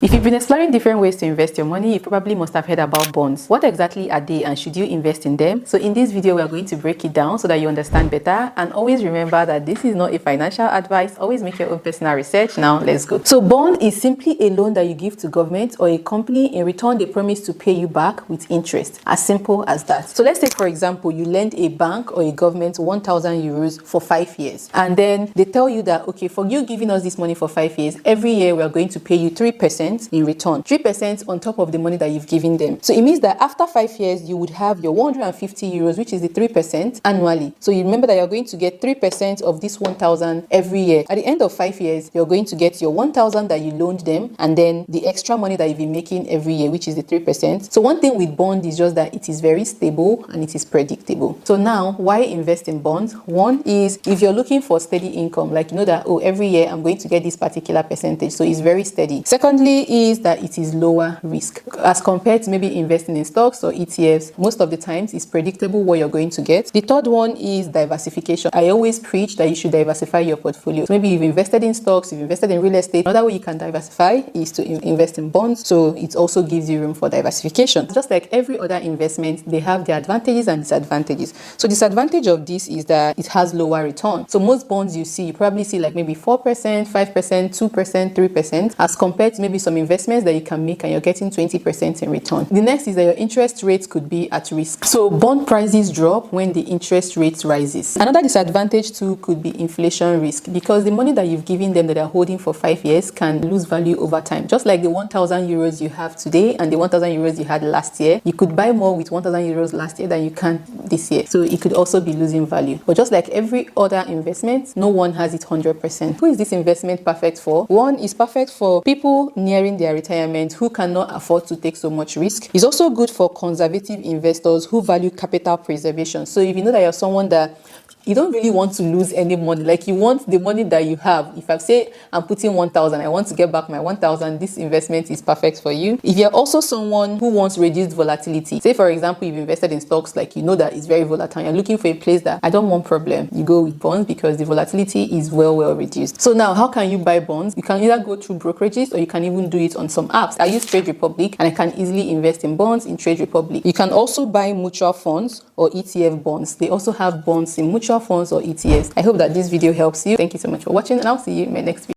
If you've been exploring different ways to invest your money, you probably must have heard about bonds. What exactly are they and should you invest in them? So in this video, we are going to break it down so that you understand better. And always remember that this is not a financial advice. Always make your own personal research. Now let's go. So bond is simply a loan that you give to government or a company. In return, they promise to pay you back with interest. As simple as that. So let's say, for example, you lend a bank or a government 1,000 euros for 5 years. And then they tell you that, okay, for you giving us this money for 5 years, every year we are going to pay you 3% in return, 3% on top of the money that you've given them. So it means that after 5 years, you would have your 150 euros, which is the 3% annually. So you remember that you're going to get 3% of this 1,000 every year. At the end of 5 years, you're going to get your 1,000 that you loaned them, and then the extra money that you've been making every year, which is the 3%. So one thing with bond is just that it is very stable and it is predictable. So now, why invest in bonds? One is if you're looking for steady income, like you know that, oh, every year I'm going to get this particular percentage. So it's very steady. Secondly, is that it is lower risk as compared to maybe investing in stocks or ETFs. Most of the times it's predictable what you're going to get. The third one is diversification. I always preach that you should diversify your portfolio. So maybe you've invested in stocks, you've invested in real estate. Another way you can diversify is to invest in bonds. So it also gives you room for diversification. Just like every other investment, they have their advantages and disadvantages. So disadvantage of this is that it has lower return. So most bonds you see, you probably see like maybe 4%, 5%, 2%, 3%, as compared to maybe some investments that you can make and you're getting 20% in return. The next is that your interest rates could be at risk. So bond prices drop when the interest rate rises. Another disadvantage too could be inflation risk, because the money that you've given them that they're holding for 5 years can lose value over time. Just like the 1,000 euros you have today and the 1,000 euros you had last year, you could buy more with 1,000 euros last year than you can this year. So it could also be losing value. But just like every other investment, no one has it 100%. Who is this investment perfect for? One is perfect for people nearing their retirement who cannot afford to take so much risk. It's also good for conservative investors who value capital preservation. So if you know that you're someone that you don't really want to lose any money, like you want the money that you have. If I say I'm putting 1,000, I want to get back my 1,000, this investment is perfect for you. If you're also someone who wants reduced volatility, say for example, you've invested in stocks, like you know that it's very volatile, you're looking for a place that I don't want problem, you go with bonds because the volatility is well reduced. So now, how can you buy bonds? You can either go through brokerages or you can even do it on some apps. I use Trade Republic and I can easily invest in bonds in Trade Republic. You can also buy mutual funds or ETF bonds. They also have bonds in mutual funds or ETFs. I hope that this video helps you. Thank you so much for watching, and I'll see you in my next video.